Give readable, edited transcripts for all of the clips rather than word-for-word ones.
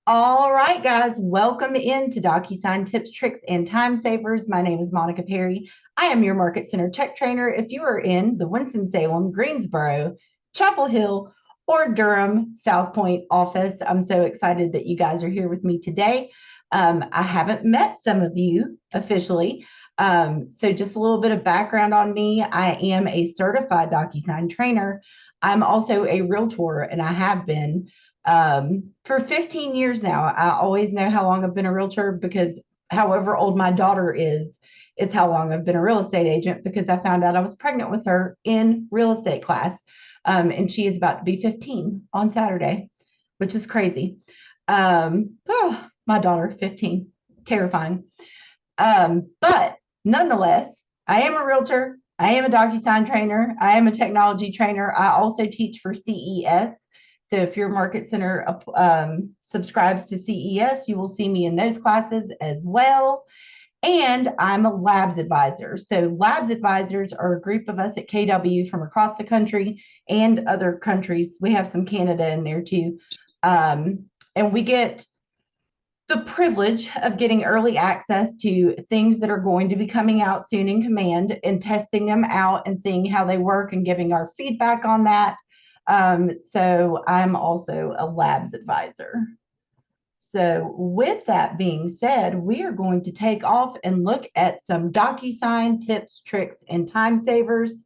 All right, guys, welcome into Docusign Tips, Tricks, and Time Savers. My name is Monica Perry. I am your Market Center Tech Trainer. If you are in the Winston-Salem, Greensboro, Chapel Hill, or Durham, South Point office, I'm so excited that you guys are here with me today. I haven't met some of you officially. So just a little bit of background on me. I am a certified Docusign trainer. I'm also a realtor, and I have been for 15 years now. I always know how long I've been a realtor because however old my daughter is how long I've been a real estate agent because I found out I was pregnant with her in real estate class. And she is about to be 15 on Saturday, which is crazy. My daughter, 15, terrifying. But nonetheless, I am a realtor. I am a DocuSign trainer. I am a technology trainer. I also teach for CES. So if your Market Center subscribes to CES, you will see me in those classes as well. And I'm a labs advisor. So labs advisors are a group of us at KW from across the country and other countries. We have some Canada in there too. And we get the privilege of getting early access to things that are going to be coming out soon in Command and testing them out and seeing how they work and giving our feedback on that. So I'm also a labs advisor. So with that being said, we are going to take off and look at some DocuSign tips, tricks, and time savers.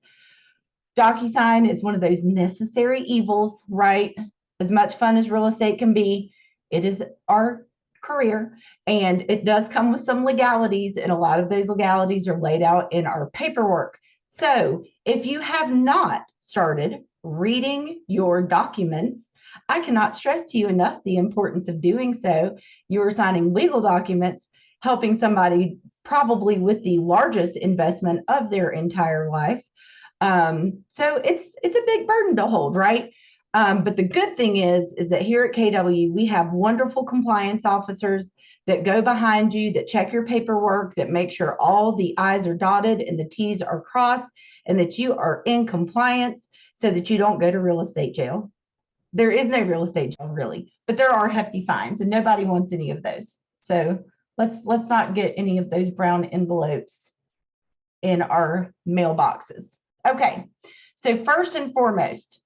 DocuSign is one of those necessary evils, right? As much fun as real estate can be, it is our career, and it does come with some legalities, and a lot of those legalities are laid out in our paperwork. So if you have not started reading your documents, I cannot stress to you enough the importance of doing so. You are signing legal documents, helping somebody probably with the largest investment of their entire life. So it's a big burden to hold, right? But the good thing is that here at KW, we have wonderful compliance officers that go behind you, that check your paperwork, that make sure all the I's are dotted and the T's are crossed, and that you are in compliance so that you don't go to real estate jail. There is no real estate jail really, but there are hefty fines, and nobody wants any of those. So let's not get any of those brown envelopes in our mailboxes. Okay, so first and foremost,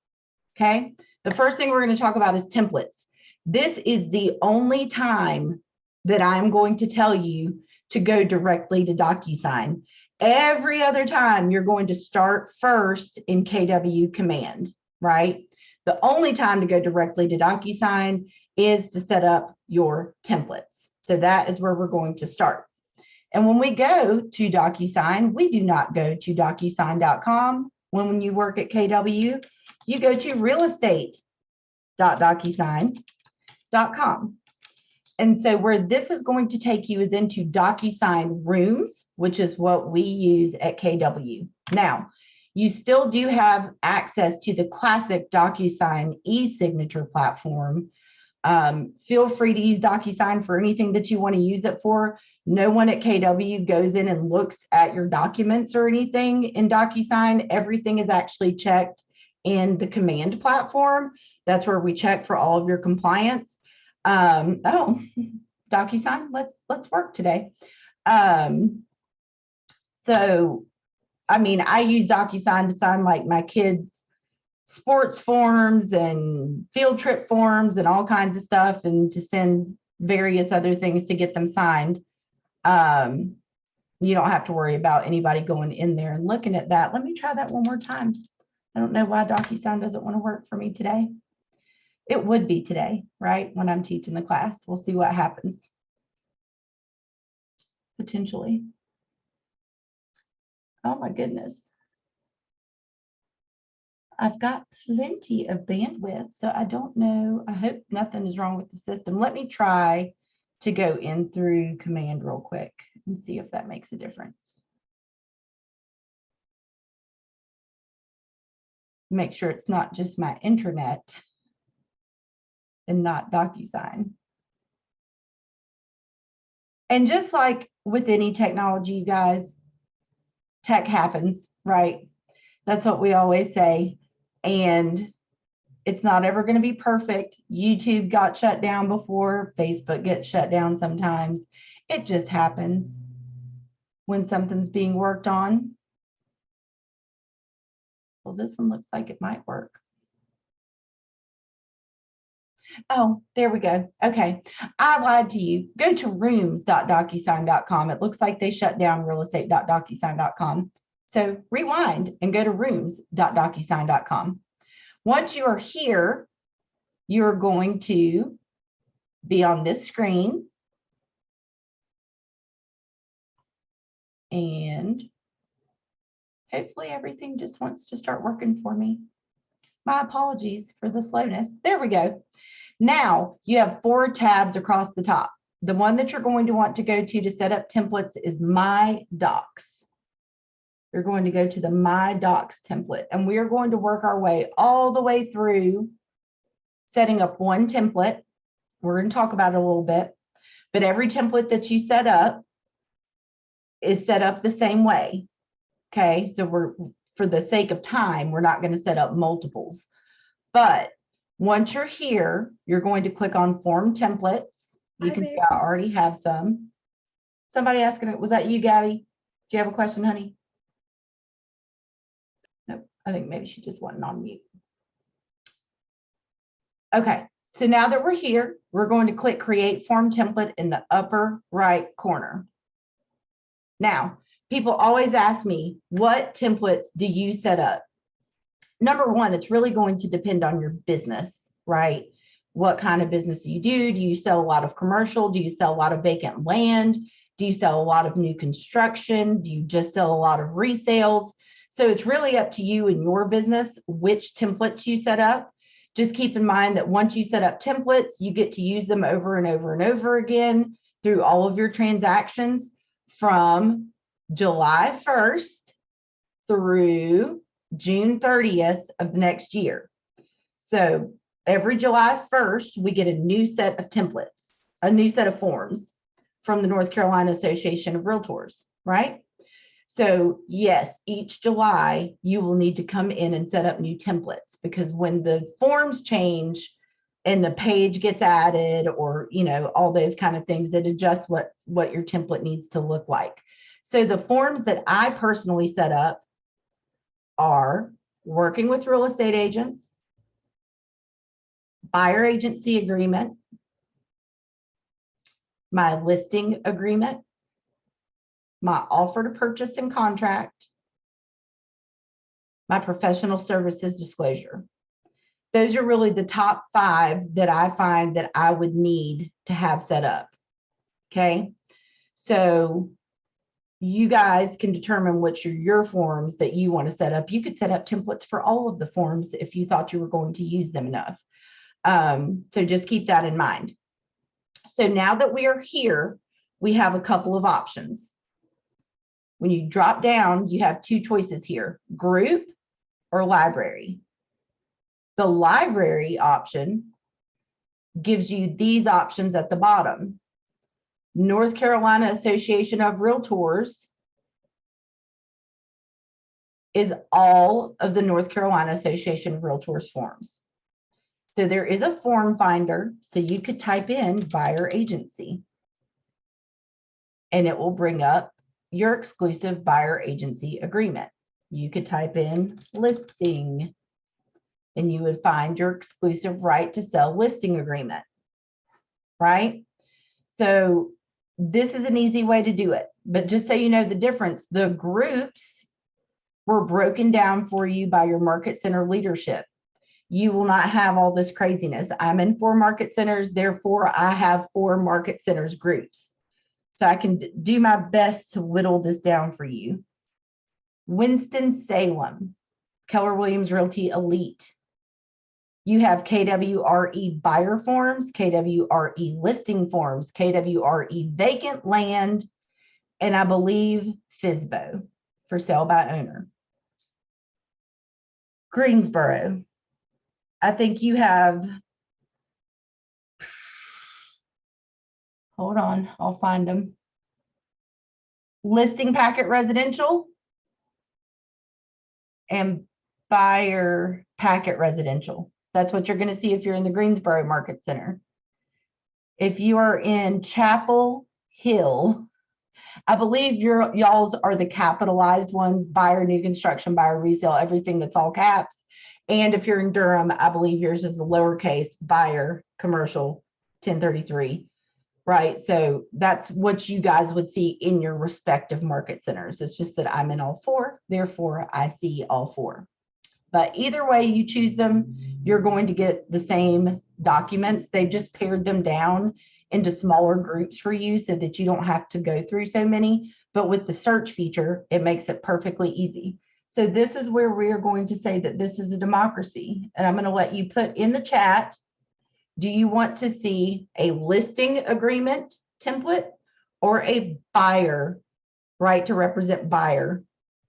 okay, the first thing we're going to talk about is templates. This is the only time that I'm going to tell you to go directly to DocuSign. Every other time you're going to start first in KW Command, right? The only time to go directly to DocuSign is to set up your templates. So that is where we're going to start. And when we go to DocuSign, we do not go to docusign.com. When you work at KW, you go to realestate.docusign.com. And so where this is going to take you is into DocuSign Rooms, which is what we use at KW. Now, you still do have access to the classic DocuSign e-signature platform. Feel free to use DocuSign for anything that you want to use it for. No one at KW goes in and looks at your documents or anything in DocuSign. Everything is actually checked in the Command platform. That's where we check for all of your compliance. DocuSign, let's work today. So, I mean, I use DocuSign to sign like my kids' sports forms and field trip forms and all kinds of stuff, and to send various other things to get them signed. You don't have to worry about anybody going in there and looking at that. Let me try that one more time. I don't know why DocuSign doesn't want to work for me today. It would be today, right? When I'm teaching the class. We'll see what happens. Potentially. Oh my goodness. I've got plenty of bandwidth, so I don't know. I hope nothing is wrong with the system. Let me try to go in through Command real quick and see if that makes a difference. Make sure it's not just my internet and not DocuSign. And just like with any technology, you guys, tech happens, right? That's what we always say. And It's not ever going to be perfect. YouTube got shut down before. Facebook gets shut down sometimes. It just happens when something's being worked on. Well, this one looks like it might work. Oh, there we go. Okay. I lied to you. Go to rooms.docusign.com. It looks like they shut down realestate.docusign.com. So rewind and go to rooms.docusign.com. Once you are here, you're going to be on this screen. And hopefully everything just wants to start working for me. My apologies for the slowness. There we go. Now you have 4 tabs across the top. The one that you're going to want to go to set up templates is My Docs. You're going to go to the My Docs template, and we are going to work our way all the way through setting up one template. We're going to talk about it a little bit, but every template that you set up is set up the same way. Okay, so for the sake of time, we're not going to set up multiples. But once you're here, you're going to click on Form Templates. You can see I already have some. Somebody asking it, was that you, Gabby? Do you have a question, honey? Nope, I think maybe she just wasn't on mute. Okay, so now that we're here, we're going to click Create Form Template in the upper right corner. Now, people always ask me, what templates do you set up? Number one, it's really going to depend on your business, right? What kind of business do you do? Do you sell a lot of commercial? Do you sell a lot of vacant land? Do you sell a lot of new construction? Do you just sell a lot of resales? So it's really up to you and your business which templates you set up. Just keep in mind that once you set up templates, you get to use them over and over and over again through all of your transactions from July 1st through June 30th of the next year. So every July 1st, we get a new set of templates, a new set of forms from the North Carolina Association of Realtors, right? So yes, each July, you will need to come in and set up new templates, because when the forms change and the page gets added, or, you know, all those kind of things, it adjusts what your template needs to look like. So the forms that I personally set up are working with real estate agents, buyer agency agreement, my listing agreement, my offer to purchase and contract, my professional services disclosure. Those are really the top 5 that I find that I would need to have set up. Okay, so you guys can determine which are your forms that you want to set up. You could set up templates for all of the forms if you thought you were going to use them enough. So just keep that in mind. So now that we are here, we have a couple of options. When you drop down, you have 2 choices here, group or library. The library option gives you these options at the bottom. North Carolina Association of Realtors is all of the North Carolina Association of Realtors forms. So there is a form finder, so you could type in buyer agency, and it will bring up your exclusive buyer agency agreement. You could type in listing, and you would find your exclusive right to sell listing agreement, right? So this is an easy way to do it, but just so you know the difference, the groups were broken down for you by your market center leadership. You will not have all this craziness. I'm in 4 market centers, therefore I have 4 market centers groups. So I can do my best to whittle this down for you. Winston-Salem, Keller Williams Realty Elite. You have KWRE buyer forms, KWRE listing forms, KWRE vacant land, and I believe FSBO, for sale by owner. Greensboro, I think you have, hold on, I'll find them. Listing packet residential and buyer packet residential. That's what you're going to see if you're in the Greensboro Market Center. If you are in Chapel Hill, I believe y'all's are the capitalized ones, buyer, new construction, buyer, resale, everything that's all caps. And if you're in Durham, I believe yours is the lowercase buyer, commercial, 1033, right? So that's what you guys would see in your respective market centers. It's just that I'm in all four, therefore I see all four. But either way you choose them, you're going to get the same documents. They've just pared them down into smaller groups for you so that you don't have to go through so many. But with the search feature, it makes it perfectly easy. So this is where we are going to say that this is a democracy. And I'm going to let you put in the chat, do you want to see a listing agreement template or a buyer, right to represent buyer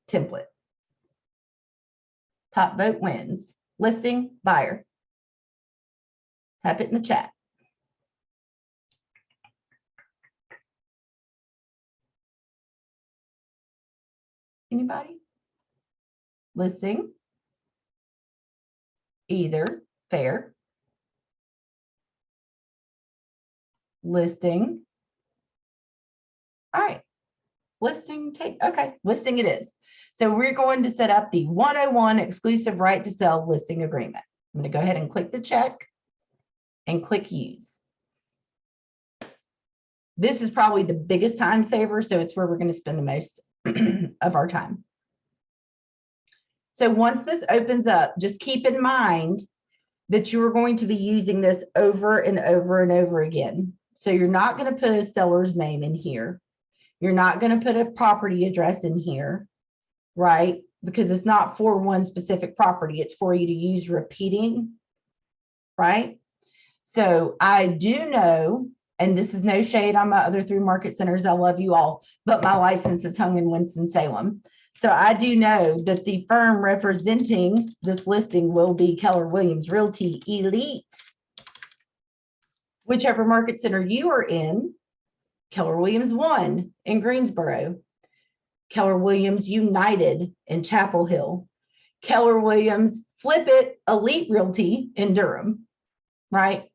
template? Top vote wins. Listing, buyer. Type it in the chat. Anybody? Listing. Either. Fair. Listing. All right. Listing take. Okay. Listing it is. So we're going to set up the 101 exclusive right to sell listing agreement. I'm going to go ahead and click the check and click use. This is probably the biggest time saver, so it's where we're going to spend the most of our time. So once this opens up, just keep in mind that you are going to be using this over and over and over again. So you're not going to put a seller's name in here. You're not going to put a property address in here, right? Because it's not for one specific property. It's for you to use repeating, right? So I do know, and this is no shade on my other 3 market centers, I love you all, but my license is hung in Winston-Salem. So I do know that the firm representing this listing will be Keller Williams Realty Elite. Whichever market center you are in, Keller Williams 1 in Greensboro, Keller Williams United in Chapel Hill, Keller Williams Flip It Elite Realty in Durham, right?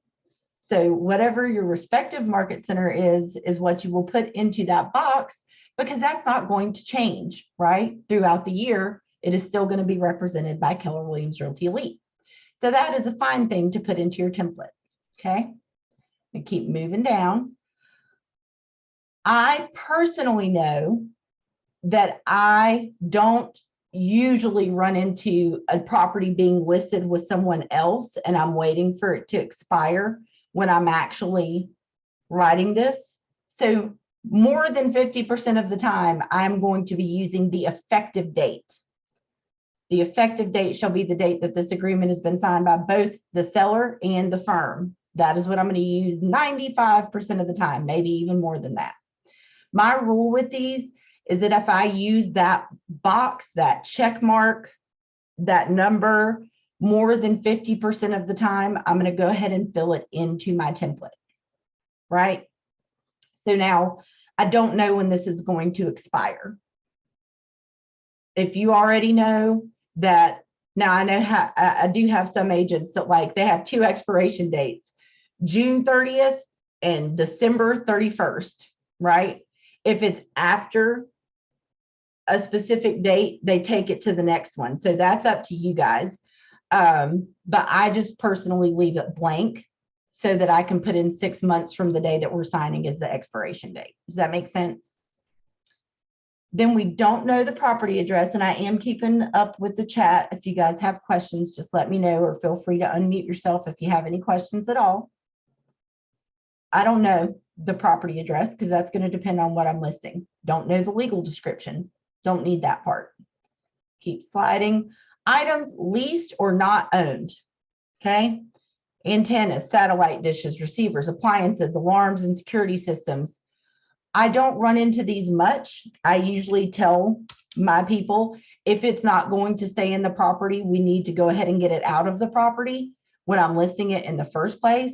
So whatever your respective market center is what you will put into that box, because that's not going to change, right? Throughout the year, it is still going to be represented by Keller Williams Realty Elite. So that is a fine thing to put into your template, okay? And keep moving down. I personally know that I don't usually run into a property being listed with someone else and I'm waiting for it to expire when I'm actually writing this. So more than 50% of the time, I'm going to be using the effective date. The effective date shall be the date that this agreement has been signed by both the seller and the firm. That is what I'm going to use 95% of the time, maybe even more than that. My rule with these is that if I use that box, that check mark, that number, more than 50% of the time, I'm going to go ahead and fill it into my template, right? So now I don't know when this is going to expire. If you already know that, now I know how, I do have some agents that like, they have 2 expiration dates, June 30th and December 31st, right? If it's after a specific date, they take it to the next one. So that's up to you guys. But I just personally leave it blank so that I can put in 6 months from the day that we're signing as the expiration date. Does that make sense? Then we don't know the property address, and I am keeping up with the chat. If you guys have questions, just let me know, or feel free to unmute yourself if you have any questions at all. I don't know the property address because that's going to depend on what I'm listing. Don't know the legal description. Don't need that part. Keep sliding. Items leased or not owned. Okay. Antennas, satellite dishes, receivers, appliances, alarms, and security systems. I don't run into these much. I usually tell my people, if it's not going to stay in the property, we need to go ahead and get it out of the property when I'm listing it in the first place.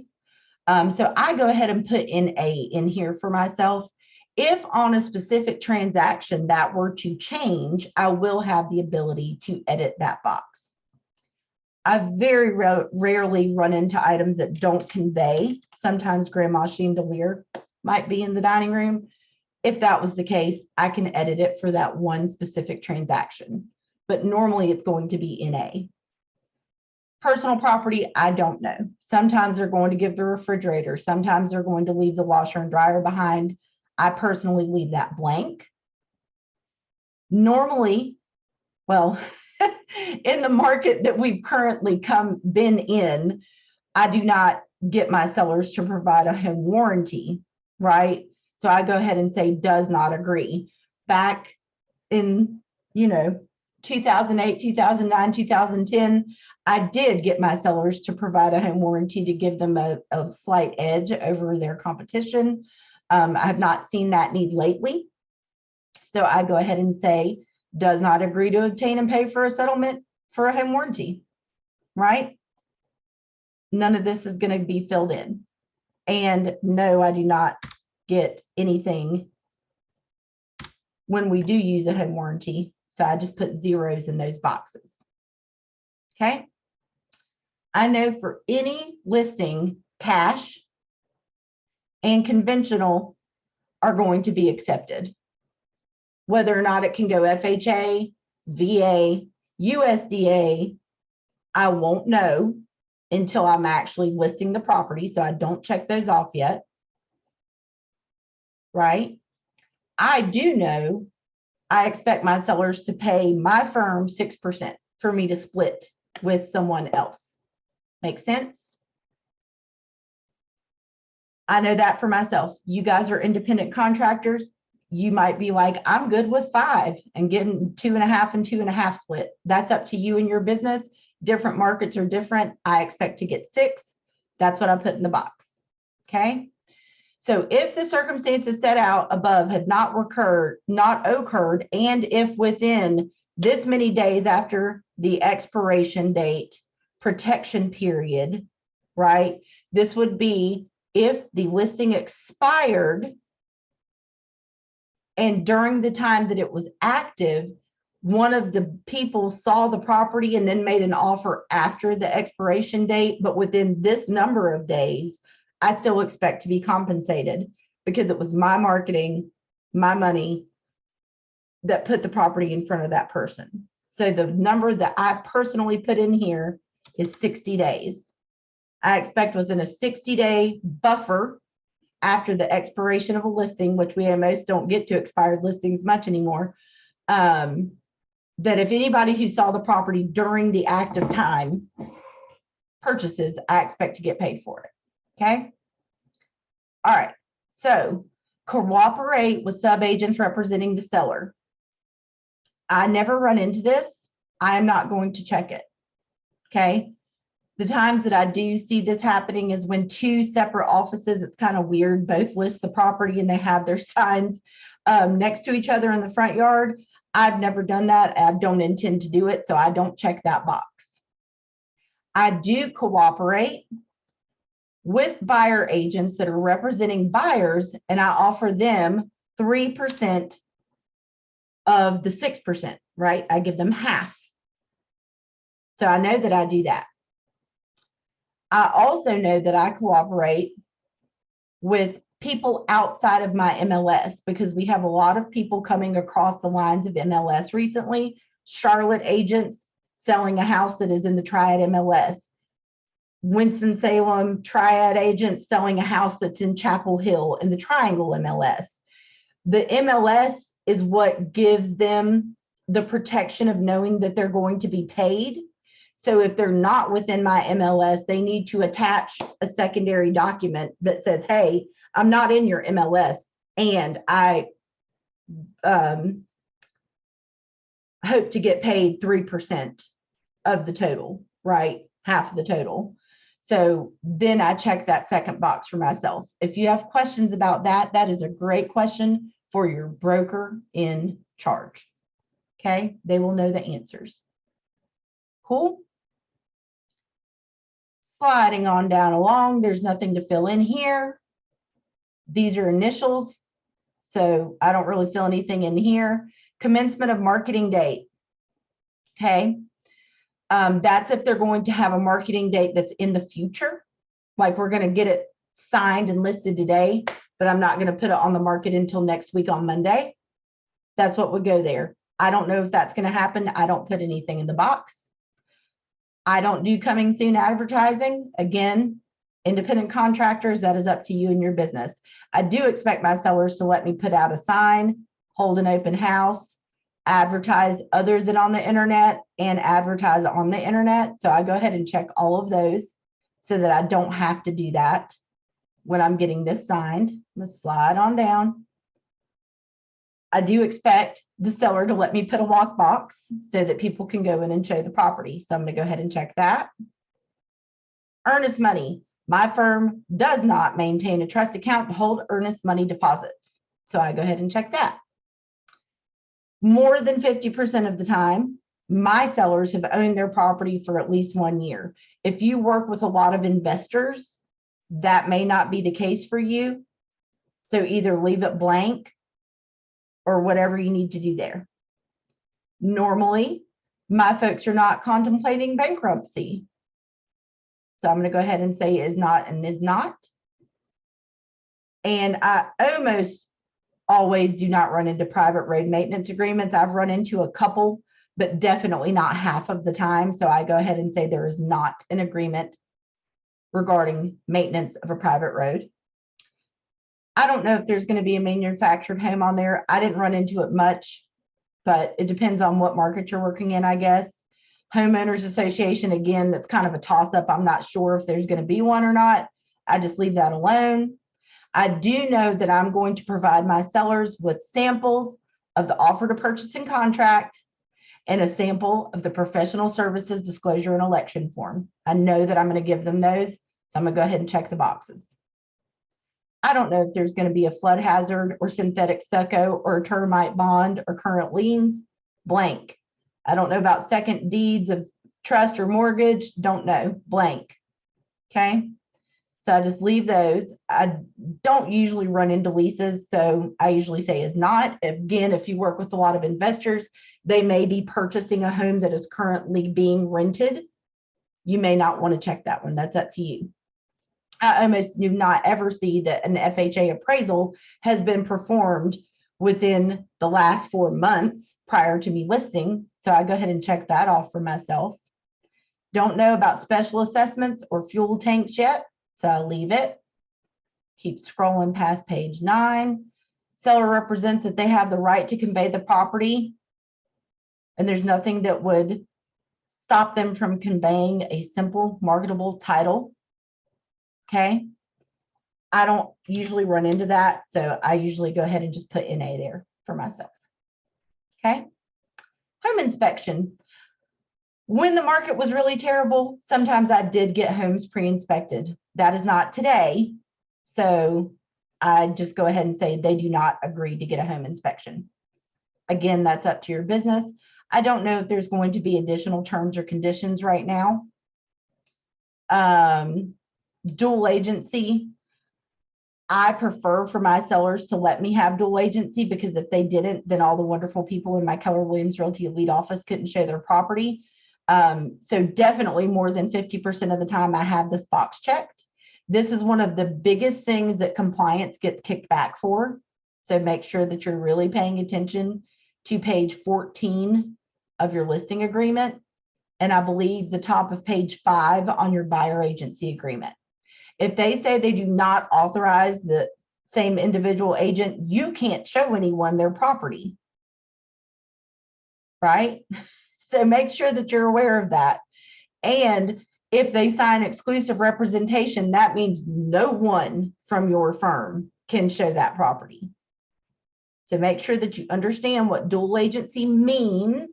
So I go ahead and put in A in here for myself. If on a specific transaction that were to change, I will have the ability to edit that box. I very rarely run into items that don't convey. Sometimes grandma chandelier might be in the dining room. If that was the case, I can edit it for that one specific transaction, but normally it's going to be NA. Personal property, I don't know. Sometimes they're going to give the refrigerator. Sometimes they're going to leave the washer and dryer behind. I personally leave that blank. Normally, well, in the market that we've currently been in, I do not get my sellers to provide a home warranty, right? So I go ahead and say does not agree. Back in, 2008, 2009, 2010, I did get my sellers to provide a home warranty to give them a slight edge over their competition. I have not seen that need lately. So I go ahead and say does not agree to obtain and pay for a settlement for a home warranty, right? None of this is going to be filled in. And no, I do not get anything when we do use a home warranty. So I just put zeros in those boxes. Okay. I know for any listing, cash and conventional are going to be accepted. Whether or not it can go FHA, VA, USDA, I won't know until I'm actually listing the property. So I don't check those off yet. Right? I do know I expect my sellers to pay my firm 6% for me to split with someone else. Make sense? I know that for myself. You guys are independent contractors. You might be like, I'm good with 5 and getting 2.5 and 2.5 split. That's up to you and your business. Different markets are different. I expect to get 6. That's what I put in the box. Okay. So if the circumstances set out above had not occurred, and if within this many days after the expiration date, protection period, right? This would be if the listing expired and during the time that it was active, one of the people saw the property and then made an offer after the expiration date, but within this number of days, I still expect to be compensated because it was my marketing, my money that put the property in front of that person. So the number that I personally put in here is 60 days. I expect within a 60-day buffer after the expiration of a listing, which we most don't get to expired listings much anymore, that if anybody who saw the property during the active time purchases, I expect to get paid for it. Okay. All right. So cooperate with sub-agents representing the seller. I never run into this. I am not going to check it. Okay. The times that I do see this happening is when 2 separate offices, it's kind of weird, both list the property and they have their signs next to each other in the front yard. I've never done that. I don't intend to do it, so I don't check that box. I do cooperate with buyer agents that are representing buyers, and I offer them 3% of the 6%, right? I give them half. So I know that I do that. I also know that I cooperate with people outside of my MLS because we have a lot of people coming across the lines of MLS recently. Charlotte agents selling a house that is in the Triad MLS. Winston-Salem Triad agents selling a house that's in Chapel Hill in the Triangle MLS. The MLS is what gives them the protection of knowing that they're going to be paid. So if they're not within my MLS, they need to attach a secondary document that says, hey, I'm not in your MLS and I hope to get paid 3% of the total, right? Half of the total. So then I check that second box for myself. If you have questions about that, that is a great question for your broker in charge. Okay, they will know the answers. Cool. Sliding on down along, there's nothing to fill in here. These are initials, so I don't really fill anything in here. Commencement of marketing date. Okay. That's if they're going to have a marketing date that's in the future. Like we're going to get it signed and listed today, but I'm not going to put it on the market until next week on Monday. That's what would go there. I don't know if that's going to happen. I don't put anything in the box. I don't do coming soon advertising. Again, independent contractors, that is up to you and your business. I do expect my sellers to let me put out a sign, hold an open house, advertise other than on the internet, and advertise on the internet. So I go ahead and check all of those so that I don't have to do that when I'm getting this signed. Let's slide on down. I do expect the seller to let me put a walk box so that people can go in and show the property. So I'm going to go ahead and check that. Earnest money. My firm does not maintain a trust account to hold earnest money deposits. So I go ahead and check that. More than 50% of the time, my sellers have owned their property for at least 1 year. If you work with a lot of investors, that may not be the case for you. So either leave it blank or whatever you need to do there. Normally, my folks are not contemplating bankruptcy. So I'm going to go ahead and say is not and is not. And I almost always do not run into private road maintenance agreements. I've run into a couple, but definitely not half of the time. So I go ahead and say there is not an agreement regarding maintenance of a private road. I don't know if there's going to be a manufactured home on there. I didn't run into it much, but it depends on what market you're working in, I guess. Homeowners Association, again, that's kind of a toss-up. I'm not sure if there's going to be one or not. I just leave that alone. I do know that I'm going to provide my sellers with samples of the offer to purchase and contract and a sample of the professional services disclosure and election form. I know that I'm going to give them those, so I'm going to go ahead and check the boxes. I don't know if there's going to be a flood hazard or synthetic stucco or a termite bond or current liens, blank. I don't know about second deeds of trust or mortgage, don't know, blank. Okay, so I just leave those. I don't usually run into leases, so I usually say is not. Again, if you work with a lot of investors, they may be purchasing a home that is currently being rented. You may not want to check that one. That's up to you. I almost do not ever see that an FHA appraisal has been performed within the last 4 months prior to me listing. So I go ahead and check that off for myself. Don't know about special assessments or fuel tanks yet, so I leave it. Keep scrolling past page 9. Seller represents that they have the right to convey the property, and there's nothing that would stop them from conveying a simple marketable title. Okay, I don't usually run into that, so I usually go ahead and just put NA there for myself. Okay, home inspection. When the market was really terrible, sometimes I did get homes pre-inspected. That is not today, so I just go ahead and say they do not agree to get a home inspection. Again, that's up to your business. I don't know if there's going to be additional terms or conditions right now. Dual agency. I prefer for my sellers to let me have dual agency, because if they didn't, then all the wonderful people in my Keller Williams Realty Elite office couldn't show their property. So definitely more than 50% of the time I have this box checked. This is one of the biggest things that compliance gets kicked back for. So make sure that you're really paying attention to page 14 of your listing agreement. And I believe the top of page 5 on your buyer agency agreement. If they say they do not authorize the same individual agent, you can't show anyone their property, right? So make sure that you're aware of that. And if they sign exclusive representation, that means no one from your firm can show that property. So make sure that you understand what dual agency means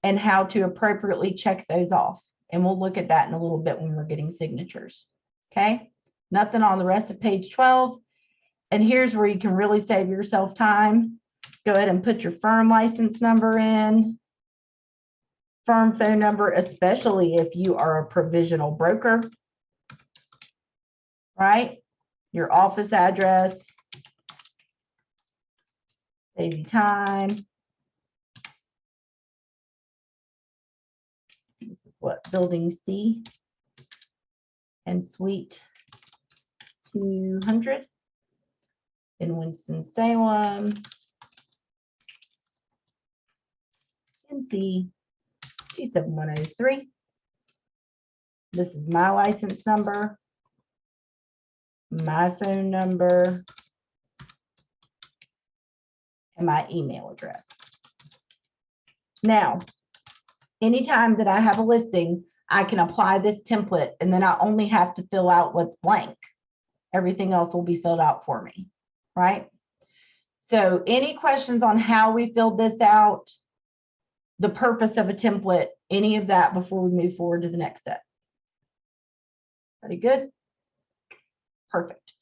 and how to appropriately check those off. And we'll look at that in a little bit when we're getting signatures. Okay, nothing on the rest of page 12. And here's where you can really save yourself time. Go ahead and put your firm license number in, firm phone number, especially if you are a provisional broker, right? Your office address, save you time. what, building C and suite 200 in Winston-Salem, NC 27103. This is my license number, my phone number, and my email address. Now, anytime that I have a listing, I can apply this template, and then I only have to fill out what's blank. Everything else will be filled out for me, right? So any questions on how we filled this out, the purpose of a template, any of that before we move forward to the next step? Pretty good? Perfect.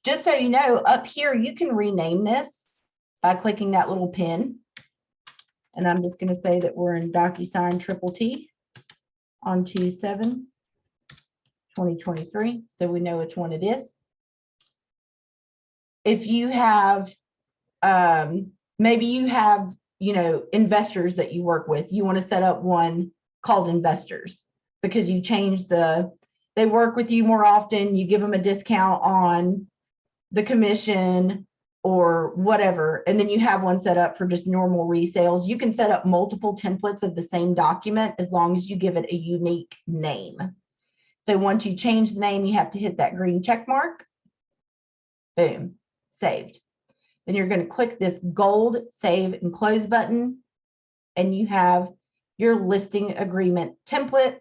Just so you know, up here, you can rename this by clicking that little pin. And I'm just going to say that we're in Docusign Triple T on 2/7/2023, so we know which one it is. If you have, maybe you have, investors that you work with, you want to set up one called investors because you change they work with you more often, you give them a discount on the commission or whatever, and then you have one set up for just normal resales. You can set up multiple templates of the same document as long as you give it a unique name. So once you change the name, you have to hit that green check mark. Boom, saved. Then you're going to click this gold save and close button, and you have your listing agreement template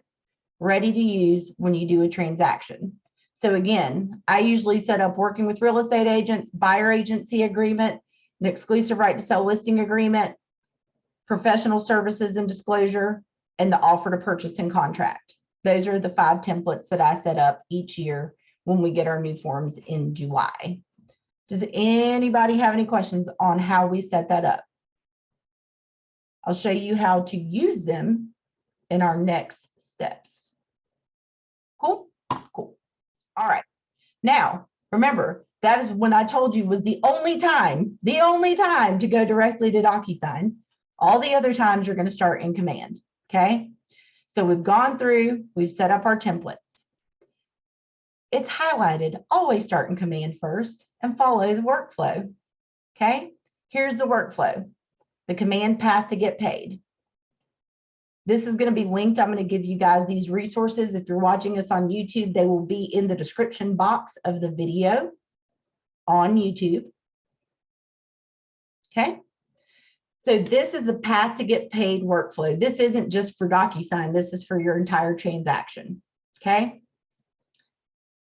ready to use when you do a transaction. So again, I usually set up working with real estate agents, buyer agency agreement, an exclusive right to sell listing agreement, professional services and disclosure, and the offer to purchase and contract. Those are the 5 templates that I set up each year when we get our new forms in July. Does anybody have any questions on how we set that up? I'll show you how to use them in our next steps. Cool? Cool. All right. Now, remember, that is when I told you was the only time to go directly to Docusign. All the other times you're going to start in Command. Okay. So we've gone through, we've set up our templates. It's highlighted, always start in Command first and follow the workflow. Okay. Here's the workflow, the command path to get paid. This is going to be linked. I'm going to give you guys these resources. If you're watching us on YouTube, they will be in the description box of the video on YouTube. Okay. So this is the path to get paid workflow. This isn't just for Docusign. This is for your entire transaction. Okay.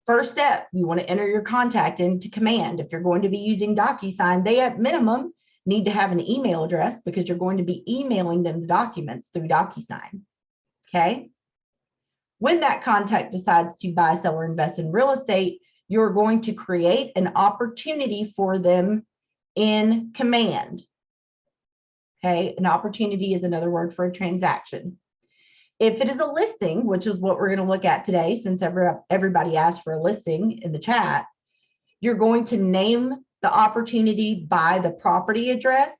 First step, you want to enter your contact into Command. If you're going to be using Docusign, they at minimum need to have an email address because you're going to be emailing them the documents through Docusign. Okay. When that contact decides to buy, sell, or invest in real estate, you're going to create an opportunity for them in Command. Okay. An opportunity is another word for a transaction. If it is a listing, which is what we're going to look at today, since everybody asked for a listing in the chat, you're going to name the opportunity by the property address.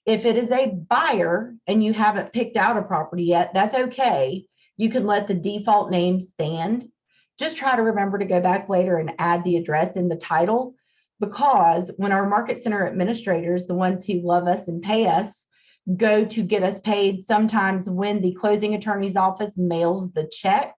If it is a buyer and you haven't picked out a property yet, that's okay. You can let the default name stand. Just try to remember to go back later and add the address in the title, because when our Market Center administrators, the ones who love us and pay us, go to get us paid, sometimes when the closing attorney's office mails the check,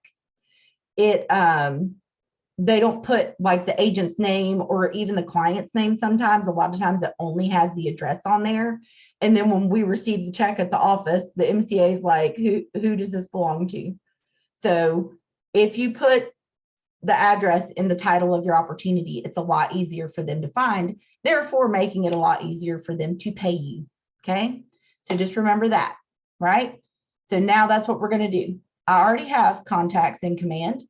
they don't put like the agent's name or even the client's name. Sometimes, a lot of times it only has the address on there. And then when we receive the check at the office, the MCA is like, who does this belong to? So if you put the address in the title of your opportunity, it's a lot easier for them to find, therefore making it a lot easier for them to pay you. Okay. So just remember that, right? So now that's what we're going to do. I already have contacts in Command,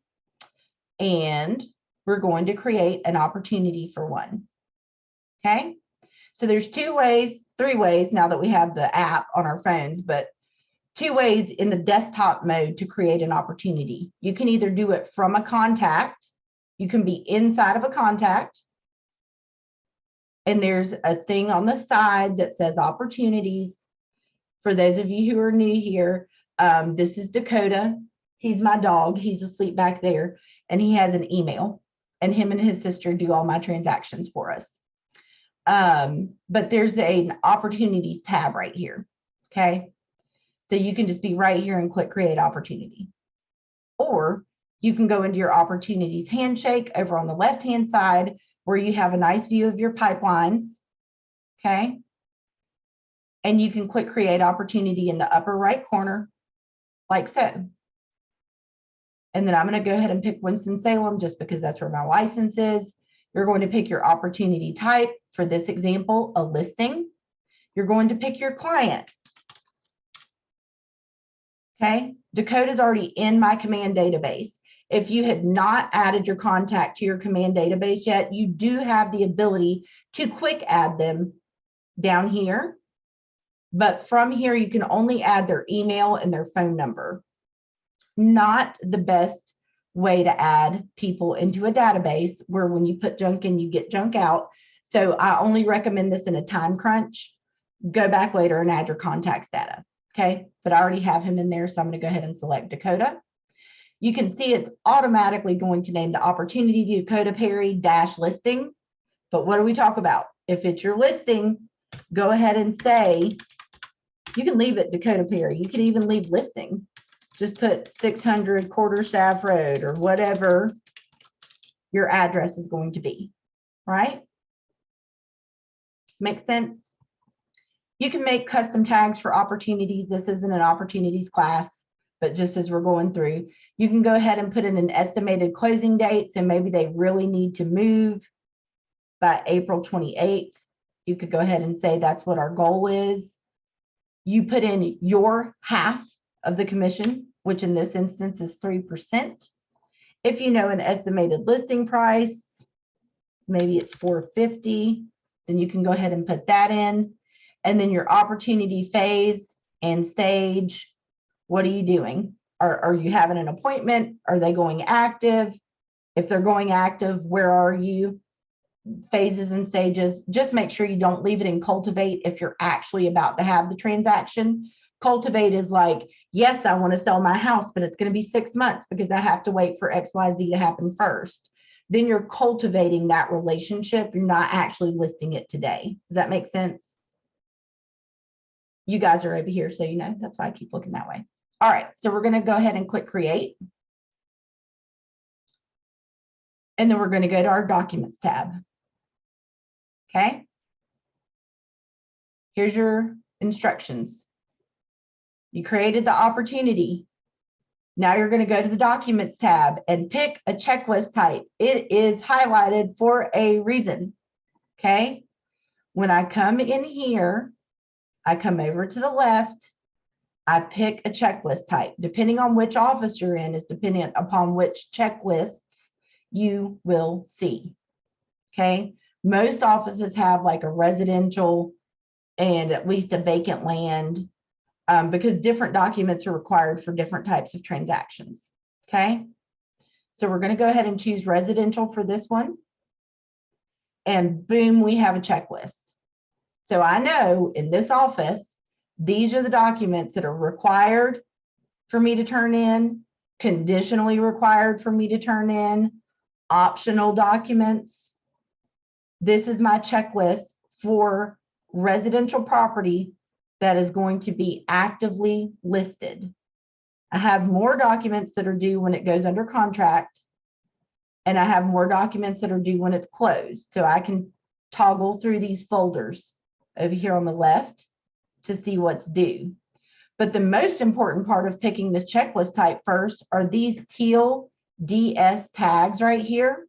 and we're going to create an opportunity for one. Okay. So there's 3 ways now that we have the app on our phones, but 2 ways in the desktop mode to create an opportunity. You can either do it from a contact. You can be inside of a contact, and there's a thing on the side that says opportunities. For those of you who are new here, this is Dakota. He's my dog. He's asleep back there, and he has an email, and him and his sister do all my transactions for us. But there's an opportunities tab right here. Okay. So you can just be right here and click create opportunity. Or you can go into your opportunities handshake over on the left-hand side where you have a nice view of your pipelines. Okay. And you can click create opportunity in the upper right corner, like so. And then I'm going to go ahead and pick Winston-Salem just because that's where my license is. You're going to pick your opportunity type. For this example, a listing. You're going to pick your client. Okay. Dakota is already in my command database. If you had not added your contact to your command database yet, you do have the ability to quick add them down here. But from here, you can only add their email and their phone number. Not the best way to add people into a database where when you put junk in, you get junk out. So I only recommend this in a time crunch. Go back later and add your contacts data. Okay, but I already have him in there, so I'm going to go ahead and select Dakota. You can see it's automatically going to name the opportunity Dakota Perry dash listing. But what do we talk about? If it's your listing, go ahead and say, you can leave it Dakota Perry. You can even leave listing. Just put 600 Quarterstaff Road or whatever your address is going to be, right? Make sense? You can make custom tags for opportunities. This isn't an opportunities class, but just as we're going through, you can go ahead and put in an estimated closing date. So maybe they really need to move by April 28th. You could go ahead and say that's what our goal is. You put in your half of the commission, which in this instance is 3%. If you know an estimated listing price, maybe it's $450, then you can go ahead and put that in. And then your opportunity phase and stage, what are you doing? Are you having an appointment? Are they going active? If they're going active, where are you? Phases and stages. Just make sure you don't leave it in cultivate if you're actually about to have the transaction. Cultivate is like, yes, I want to sell my house, but it's going to be 6 months because I have to wait for XYZ to happen first. Then you're cultivating that relationship. You're not actually listing it today. Does that make sense? You guys are over here, so you know, that's why I keep looking that way. All right, so we're going to go ahead and click create. And then we're going to go to our documents tab. Okay. Here's your instructions. You created the opportunity. Now you're going to go to the documents tab and pick a checklist type. It is highlighted for a reason. Okay. When I come in here, I come over to the left. I pick a checklist type. Depending on which office you're in is dependent upon which checklists you will see. Okay. Most offices have like a residential and at least a vacant land because different documents are required for different types of transactions. Okay. So we're going to go ahead and choose residential for this one. And boom, we have a checklist. So I know in this office, these are the documents that are required for me to turn in, conditionally required for me to turn in, optional documents. This is my checklist for residential property that is going to be actively listed. I have more documents that are due when it goes under contract, and I have more documents that are due when it's closed. So I can toggle through these folders over here on the left to see what's due. But the most important part of picking this checklist type first are these teal DS tags right here.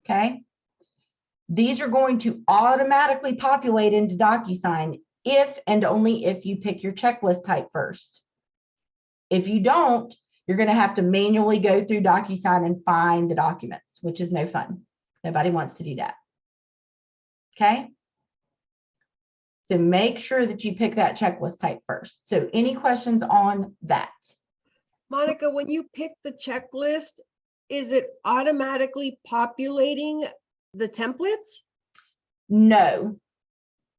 Okay. These are going to automatically populate into Docusign if and only if you pick your checklist type first. If you don't, you're going to have to manually go through Docusign and find the documents, which is no fun. Nobody wants to do that. Okay. So make sure that you pick that checklist type first. So any questions on that? Monica, when you pick the checklist, is it automatically populating the templates? No.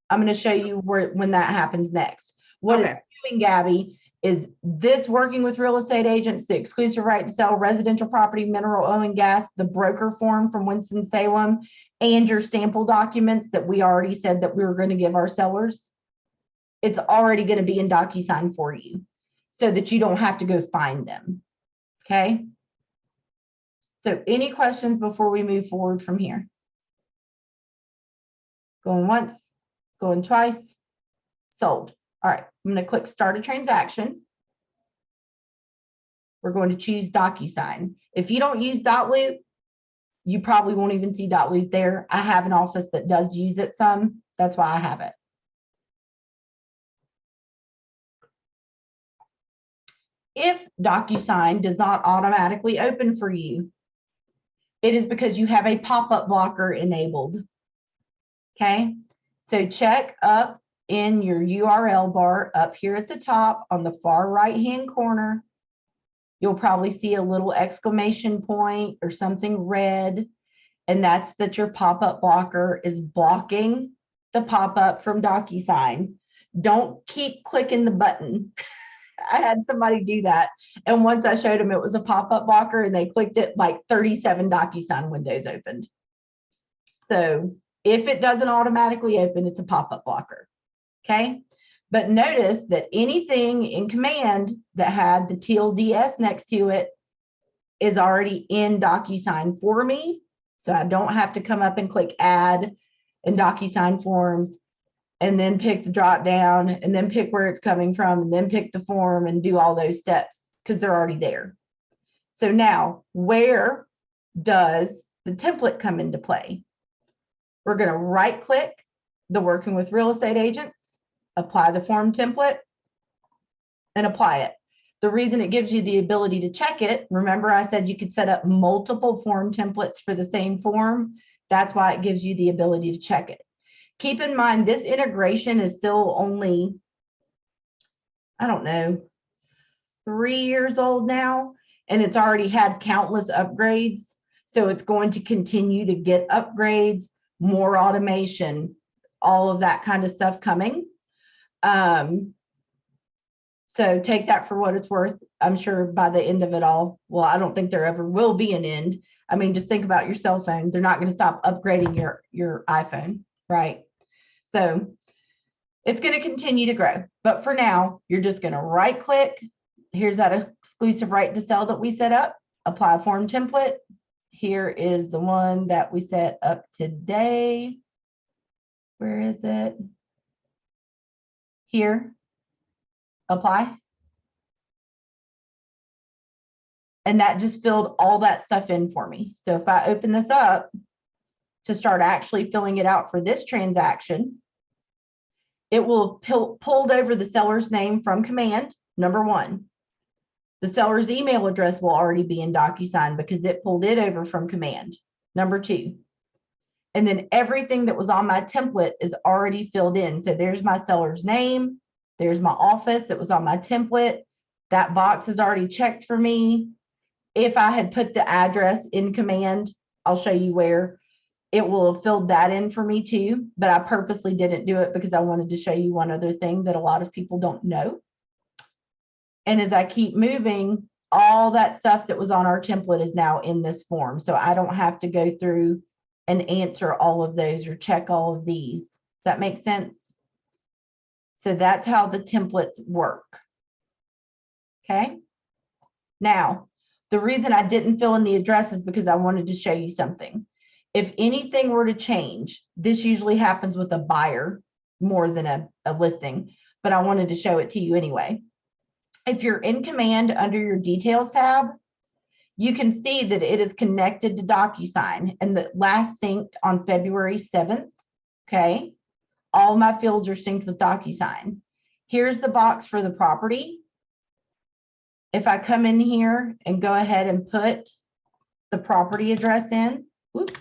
I'm going to show you when that happens next. What it's doing, Gabby, Is this working with real estate agents, the exclusive right to sell residential property, mineral, oil, and gas, the broker form from Winston-Salem, and your sample documents that we already said that we were going to give our sellers? It's already going to be in Docusign for you so that you don't have to go find them. Okay. So any questions before we move forward from here? Going once, going twice, sold. All right, I'm going to click start a transaction. We're going to choose Docusign. If you don't use .loop, you probably won't even see .loop there. I have an office that does use it some. That's why I have it. If Docusign does not automatically open for you, it is because you have a pop-up blocker enabled. Okay, so check up in your URL bar up here at the top on the far right-hand corner. You'll probably see a little exclamation point or something red, and that's that your pop-up blocker is blocking the pop-up from Docusign. Don't keep clicking the button. I had somebody do that, and once I showed them it was a pop-up blocker and they clicked it, like 37 Docusign windows opened. So if it doesn't automatically open, it's a pop-up blocker. Okay, but notice that anything in command that had the TLDS next to it is already in Docusign for me. So I don't have to come up and click add in Docusign forms and then pick the drop down and then pick where it's coming from and then pick the form and do all those steps because they're already there. So now where does the template come into play? We're going to right click the working with real estate agents, apply the form template, and apply it. The reason it gives you the ability to check it, remember I said you could set up multiple form templates for the same form. That's why it gives you the ability to check it. Keep in mind, this integration is still only, I don't know, 3 years old now, and it's already had countless upgrades. So it's going to continue to get upgrades, more automation, all of that kind of stuff coming. So take that for what it's worth. I'm sure by the end of it all, well, I don't think there ever will be an end. I mean, just think about your cell phone. They're not going to stop upgrading your iPhone, right? So it's going to continue to grow. But for now, you're just going to right click. Here's that exclusive right to sell that we set up. Apply form template. Here is the one that we set up today. Where is it? Here. Apply. And that just filled all that stuff in for me. So if I open this up to start actually filling it out for this transaction, it will have pulled over the seller's name from command, number one. The seller's email address will already be in Docusign because it pulled it over from command, number two. And then everything that was on my template is already filled in. So there's my seller's name. There's my office that was on my template. That box is already checked for me. If I had put the address in command, I'll show you where, it will have filled that in for me too, but I purposely didn't do it because I wanted to show you one other thing that a lot of people don't know. And as I keep moving, all that stuff that was on our template is now in this form. So I don't have to go through and answer all of those or check all of these. Does that make sense? So that's how the templates work. Okay. Now, the reason I didn't fill in the address is because I wanted to show you something. If anything were to change, this usually happens with a buyer more than a listing, but I wanted to show it to you anyway. If you're in command under your details tab, you can see that it is connected to Docusign and that last synced on February 7th. Okay. All my fields are synced with Docusign. Here's the box for the property. If I come in here and go ahead and put the property address in, whoops,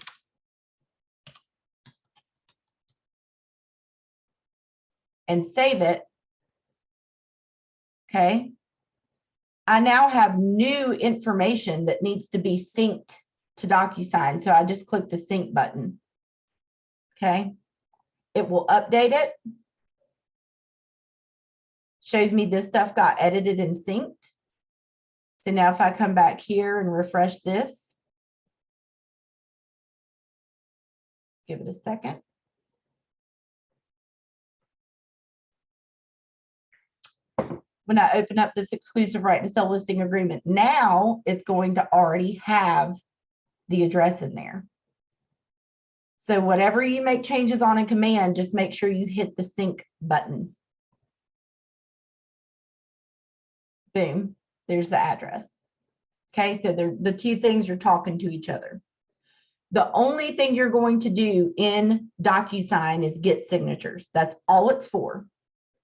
and save it, okay, I now have new information that needs to be synced to Docusign. So I just click the sync button. Okay, it will update it, Shows me this stuff got edited and synced. So now if I come back here and refresh this, give it a second. When I open up this exclusive right to sell listing agreement, now it's going to already have the address in there. So whatever you make changes on in command, just make sure you hit the sync button. Boom, there's the address. Okay, so the two things are talking to each other. The only thing you're going to do in Docusign is get signatures. That's all it's for.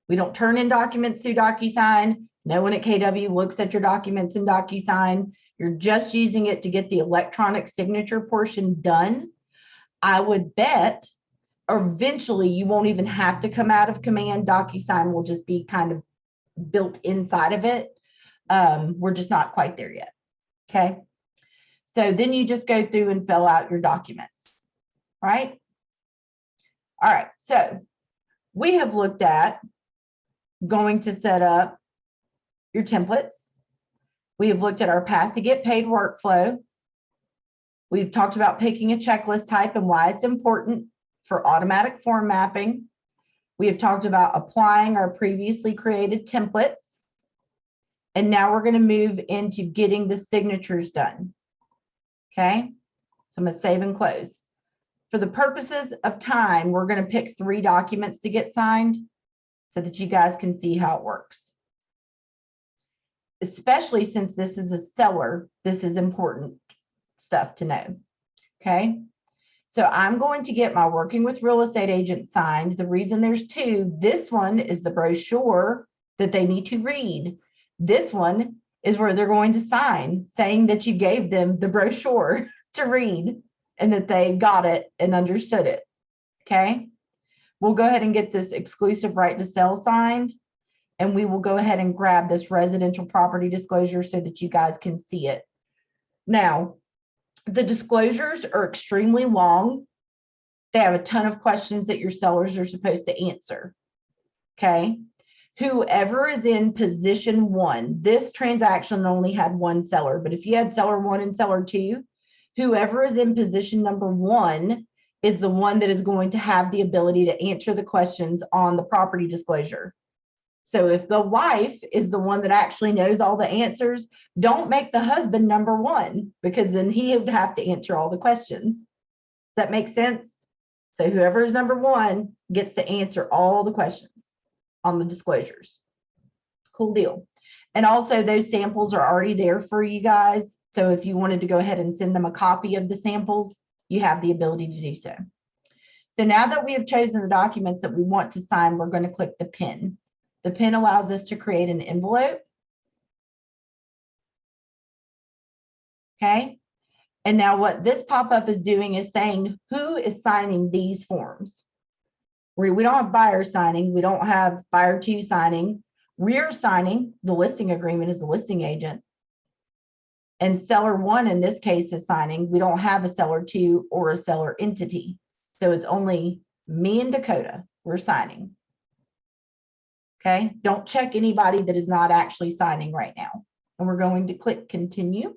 We don't turn in documents through Docusign. No one at KW looks at your documents in Docusign. You're just using it to get the electronic signature portion done. I would bet eventually you won't even have to come out of command. Docusign will just be kind of built inside of it. We're just not quite there yet. Okay. So then you just go through and fill out your documents, right? All right. So we have looked at going to set up your templates. We have looked at our path to get paid workflow. We've talked about picking a checklist type and why it's important for automatic form mapping. We have talked about applying our previously created templates. And now we're going to move into getting the signatures done. Okay, so I'm going to save and close. For the purposes of time, we're going to pick 3 documents to get signed so that you guys can see how it works. Especially since this is a seller, this is important stuff to know. Okay, so I'm going to get my working with real estate agent signed. The reason there's 2, this one is the brochure that they need to read. This one is where they're going to sign, saying that you gave them the brochure to read and that they got it and understood it. Okay, we'll go ahead and get this exclusive right to sell signed, and we will go ahead and grab this residential property disclosure so that you guys can see it. Now, the disclosures are extremely long. They have a ton of questions that your sellers are supposed to answer. Okay. Whoever is in position 1, this transaction only had 1 seller, but if you had seller 1 and seller 2, whoever is in position number 1 is the one that is going to have the ability to answer the questions on the property disclosure. So if the wife is the one that actually knows all the answers, don't make the husband number 1, because then he would have to answer all the questions. Does that make sense? So whoever is number 1 gets to answer all the questions on the disclosures. Cool deal. And also those samples are already there for you guys. So if you wanted to go ahead and send them a copy of the samples, you have the ability to do so. So now that we have chosen the documents that we want to sign, we're going to click the pin. The pin allows us to create an envelope. Okay. And now what this pop-up is doing is saying who is signing these forms. We don't have buyer signing. We don't have buyer 2 signing. We're signing. The listing agreement is the listing agent. And seller 1 in this case is signing. We don't have a seller 2 or a seller entity. So it's only me and Dakota. We're signing. Okay. Don't check anybody that is not actually signing right now. And we're going to click continue.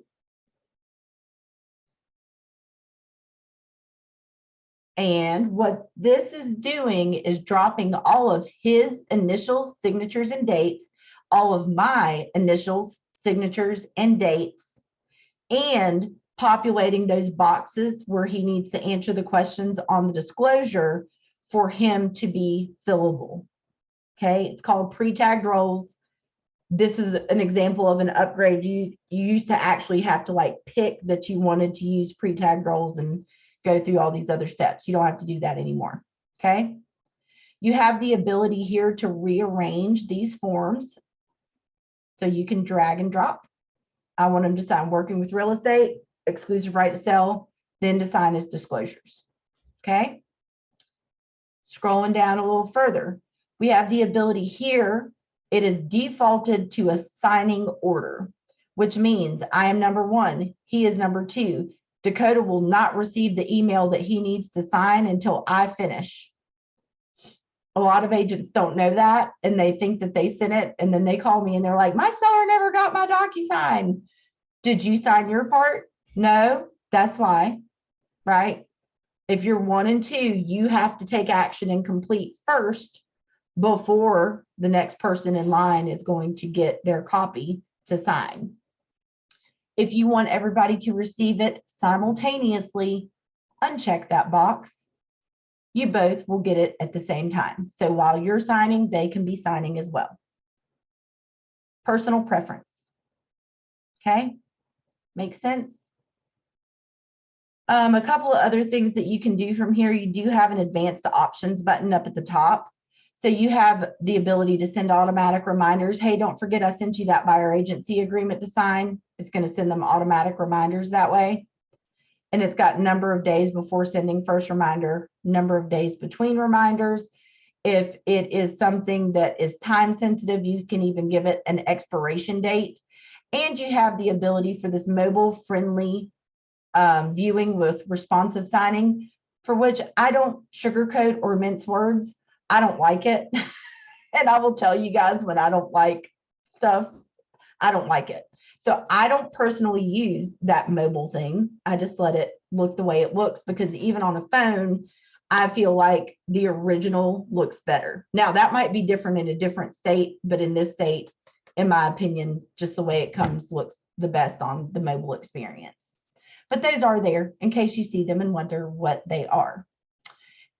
And what this is doing is dropping all of his initials, signatures, and dates, all of my initials, signatures, and dates, and populating those boxes where he needs to answer the questions on the disclosure for him to be fillable. Okay, it's called pre-tagged roles. This is an example of an upgrade. You used to actually have to like pick that you wanted to use pre-tagged roles and go through all these other steps. You don't have to do that anymore. Okay. You have the ability here to rearrange these forms. So you can drag and drop. I want him to sign working with real estate, exclusive right to sell, then to sign his disclosures. Okay. Scrolling down a little further, we have the ability here. It is defaulted to a signing order, which means I am number 1. He is number 2. Dakota will not receive the email that he needs to sign until I finish. A lot of agents don't know that, and they think that they sent it, and then they call me and they're like, my seller never got my Docusign. Did you sign your part? No, that's why, right? If you're 1 and 2, you have to take action and complete first before the next person in line is going to get their copy to sign. If you want everybody to receive it simultaneously, uncheck that box. You both will get it at the same time. So while you're signing, they can be signing as well. Personal preference. Okay, makes sense? A couple of other things that you can do from here. You do have an advanced options button up at the top. So you have the ability to send automatic reminders. Hey, don't forget I sent you that buyer agency agreement to sign. It's going to send them automatic reminders that way. And it's got number of days before sending first reminder, number of days between reminders. If it is something that is time sensitive, you can even give it an expiration date. And you have the ability for this mobile friendly viewing with responsive signing, for which I don't sugarcoat or mince words. I don't like it. And I will tell you guys when I don't like stuff, I don't like it. So I don't personally use that mobile thing. I just let it look the way it looks, because even on a phone, I feel like the original looks better. Now that might be different in a different state, but in this state, in my opinion, just the way it comes looks the best on the mobile experience. But those are there in case you see them and wonder what they are.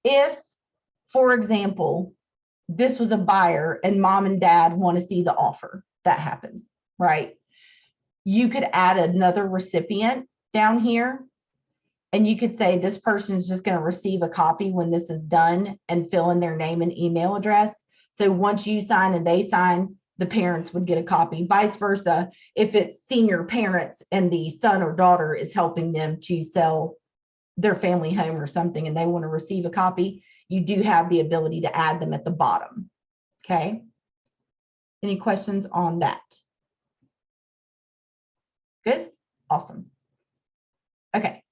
If, for example, this was a buyer and mom and dad want to see the offer, that happens, right? You could add another recipient down here, and you could say this person is just going to receive a copy when this is done and fill in their name and email address. So once you sign and they sign, the parents would get a copy. Vice versa, if it's senior parents and the son or daughter is helping them to sell their family home or something and they want to receive a copy, you do have the ability to add them at the bottom. Okay. Any questions on that? Good. Awesome. Okay.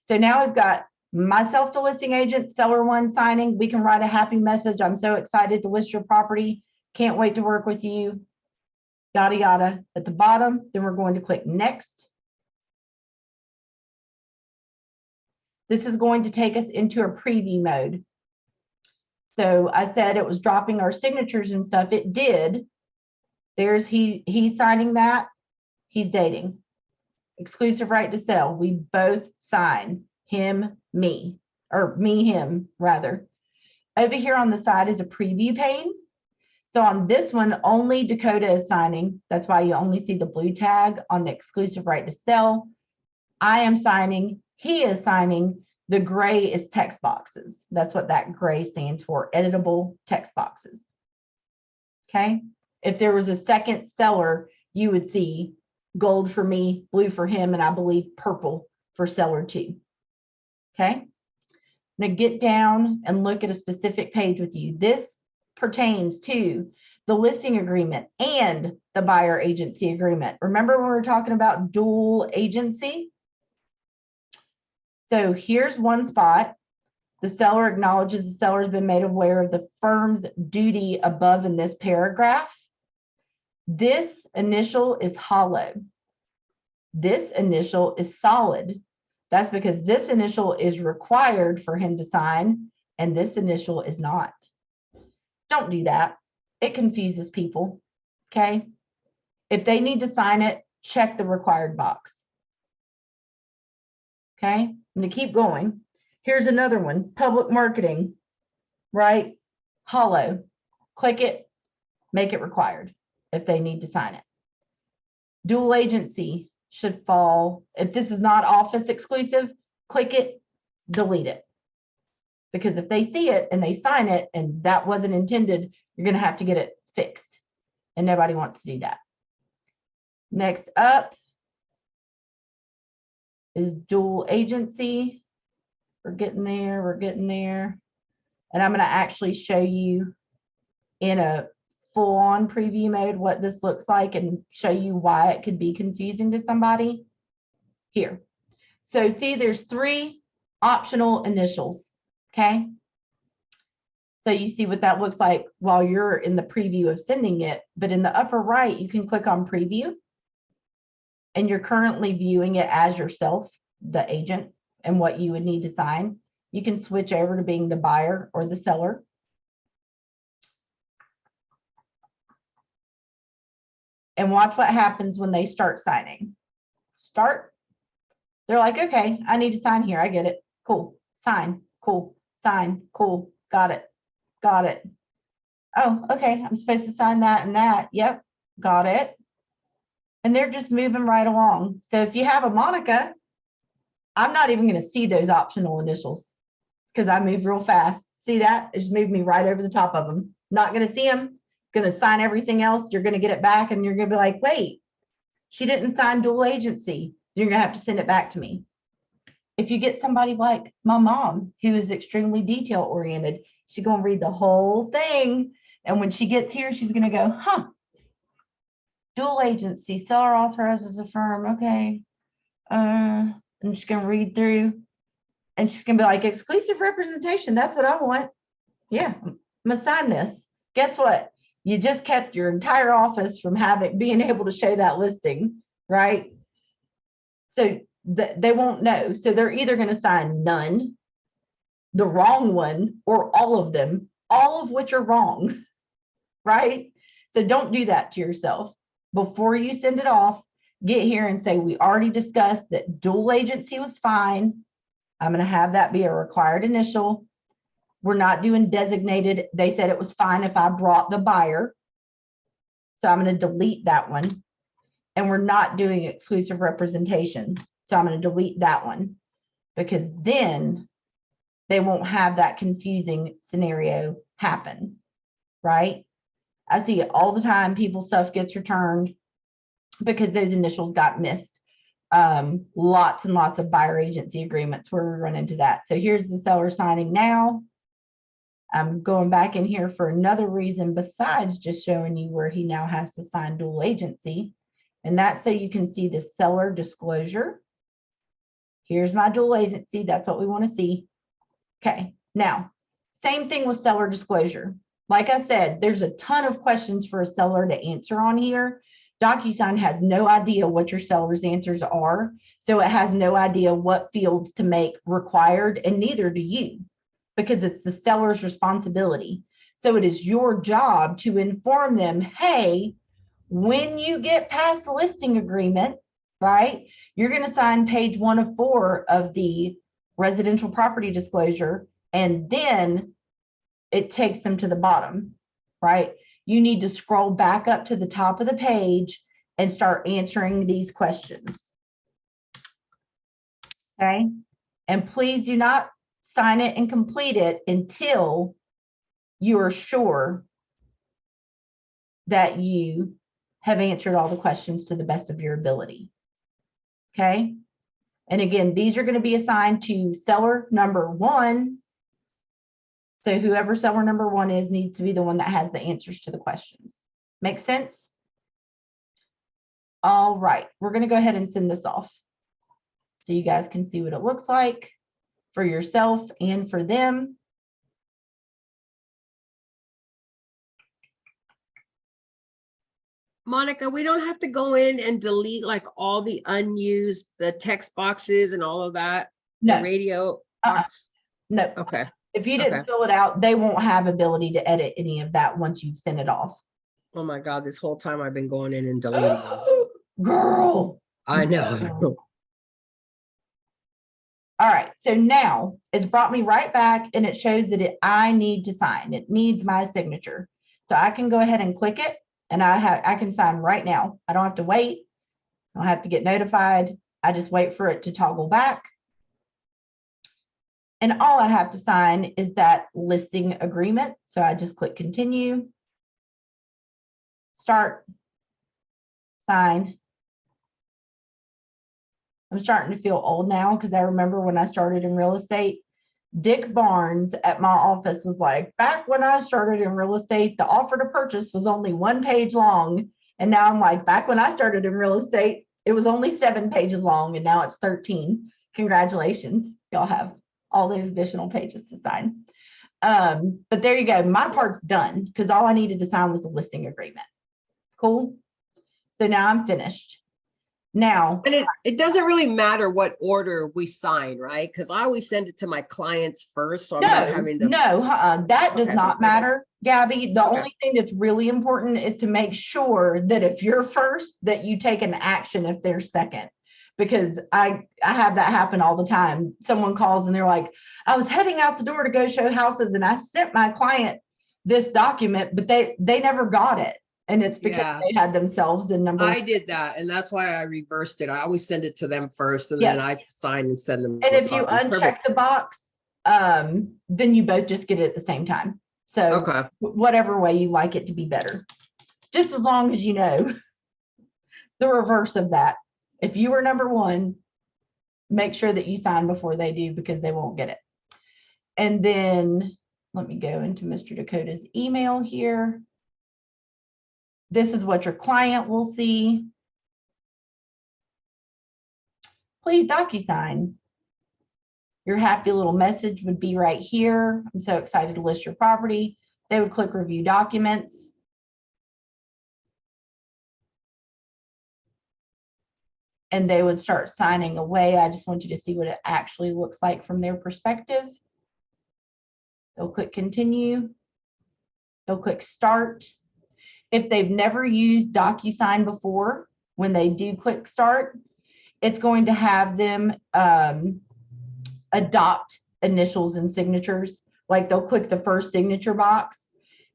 So now we've got myself, the listing agent, seller one signing. We can write a happy message. I'm so excited to list your property. Can't wait to work with you. Yada, yada at the bottom. Then we're going to click next. This is going to take us into a preview mode. So I said it was dropping our signatures and stuff. It did. There's he's signing that. He's dating. Exclusive right to sell. We both sign. Him, me, or me, him, rather. Over here on the side is a preview pane. So on this one, only Dakota is signing. That's why you only see the blue tag on the exclusive right to sell. I am signing. He is signing. The gray is text boxes. That's what that gray stands for, editable text boxes. Okay. If there was a second seller, you would see gold for me, blue for him, and I believe purple for seller two. Okay. Now get down and look at a specific page with you. This pertains to the listing agreement and the buyer agency agreement. Remember when we were talking about dual agency? So here's one spot. The seller acknowledges the seller has been made aware of the firm's duty above in this paragraph. This initial is hollow. This initial is solid. That's because this initial is required for him to sign, and this initial is not. Don't do that. It confuses people. Okay. If they need to sign it, check the required box. Okay. I'm going to keep going. Here's another one. Public marketing, right? Hollow. Click it, make it required if they need to sign it. Dual agency should fall. If this is not office exclusive, click it, delete it. Because if they see it and they sign it and that wasn't intended, you're going to have to get it fixed. And nobody wants to do that. Next up is dual agency. We're getting there. We're getting there. And I'm going to actually show you in a full-on preview mode what this looks like and show you why it could be confusing to somebody here. So see, there's 3 optional initials. Okay. So you see what that looks like while you're in the preview of sending it. But in the upper right, you can click on preview, and you're currently viewing it as yourself, the agent, and what you would need to sign. You can switch over to being the buyer or the seller. And watch what happens when they start signing. Start. They're like, okay, I need to sign here. I get it. Cool. Sign. Cool. Sign. Cool. Got it. Got it. Oh, okay. I'm supposed to sign that and that. Yep. Got it. And they're just moving right along. So if you have a Monica, I'm not even going to see those optional initials because I move real fast. See that? It just moved me right over the top of them. Not going to see them. Going to sign everything else. You're going to get it back and you're going to be like, wait, she didn't sign dual agency. You're going to have to send it back to me. If you get somebody like my mom, who is extremely detail oriented, she's going to read the whole thing. And when she gets here, she's going to go, huh, dual agency, seller authorized as a firm. Okay. And she's going to read through and she's going to be like, exclusive representation. That's what I want. Yeah, I'm going to sign this. Guess what? You just kept your entire office from being able to show that listing, right? So they won't know. So they're either going to sign none, the wrong one, or all of them, all of which are wrong, right? So don't do that to yourself. Before you send it off, get here and say, we already discussed that dual agency was fine. I'm going to have that be a required initial. We're not doing designated. They said it was fine if I brought the buyer. So I'm going to delete that one. And we're not doing exclusive representation. So I'm going to delete that one because then they won't have that confusing scenario happen, right? I see it all the time. People's stuff gets returned because those initials got missed. Lots and lots of buyer agency agreements where we run into that. So here's the seller signing now. I'm going back in here for another reason besides just showing you where he now has to sign dual agency. And that's so you can see the seller disclosure. Here's my dual agency. That's what we want to see. Okay, now, same thing with seller disclosure. Like I said, there's a ton of questions for a seller to answer on here. Docusign has no idea what your seller's answers are, so it has no idea what fields to make required, and neither do you, because it's the seller's responsibility. So it is your job to inform them, hey, when you get past the listing agreement, right, you're going to sign page 1 of 4 of the residential property disclosure, and then it takes them to the bottom, right? You need to scroll back up to the top of the page and start answering these questions. Okay, and please do not sign it and complete it until you are sure that you have answered all the questions to the best of your ability. Okay. And again, these are going to be assigned to seller number 1. So whoever seller number 1 is needs to be the one that has the answers to the questions. Make sense? All right, we're going to go ahead and send this off so you guys can see what it looks like for yourself and for them. Monica, we don't have to go in and delete like all the unused, the text boxes and all of that. No. The radio box. No. Okay. If you didn't fill it out, they won't have ability to edit any of that once you've sent it off. Oh my God, this whole time I've been going in and deleting them. Girl. I know. All right, so now it's brought me right back and it shows that I need to sign. It needs my signature. So I can go ahead and click it and I can sign right now. I don't have to wait. I don't have to get notified. I just wait for it to toggle back. And all I have to sign is that listing agreement. So I just click continue, start, sign. I'm starting to feel old now because I remember when I started in real estate, Dick Barnes at my office was like, back when I started in real estate, the offer to purchase was only 1 page long. And now I'm like, back when I started in real estate, it was only 7 pages long and now it's 13. Congratulations. Y'all have all these additional pages to sign. But there you go. My part's done because all I needed to sign was the listing agreement. Cool. So now I'm finished. Now, And it doesn't really matter what order we sign, right? Because I always send it to my clients first, so I'm not having to. that does Okay. not matter, Gabby. The Okay. only thing that's really important is to make sure that if you're first, that you take an action if they're second. Because I have that happen all the time. Someone calls and they're like, I was heading out the door to go show houses and I sent my client this document, but they never got it. And it's because Yeah. they had themselves in number I one. did that, and that's why I reversed it. I always send it to them first, and Yeah. then I sign and send them And a if you copy. uncheck Perfect. the box, then you both just get it at the same time. So Okay. whatever way you like it to be better, just as long as you know the reverse of that. If you were number one, make sure that you sign before they do because they won't get it. And then let me go into Mr. Dakota's email here. This is what your client will see. Please Docusign. Your happy little message would be right here. I'm so excited to list your property. They would click review documents. And they would start signing away. I just want you to see what it actually looks like from their perspective. They'll click continue. They'll click start. If they've never used Docusign before, when they do click start, it's going to have them adopt initials and signatures. Like they'll click the first signature box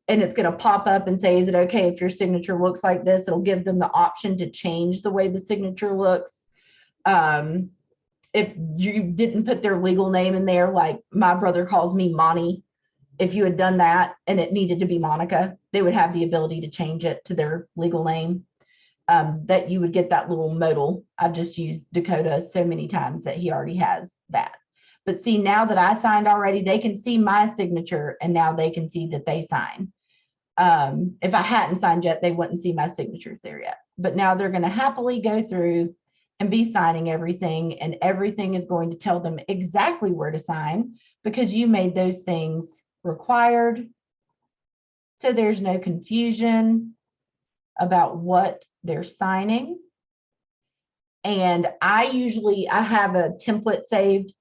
and it's going to pop up and say, is it okay if your signature looks like this? It'll give them the option to change the way the signature looks. If you didn't put their legal name in there, like my brother calls me Monty, if you had done that and it needed to be Monica, they would have the ability to change it to their legal name. That you would get that little modal. I've just used Dakota so many times that he already has that. But see, now that I signed already, they can see my signature and now they can see that they sign. If I hadn't signed yet, they wouldn't see my signatures there yet. But now they're going to happily go through and be signing everything, and everything is going to tell them exactly where to sign because you made those things required. So there's no confusion about what they're signing. And I have a template saved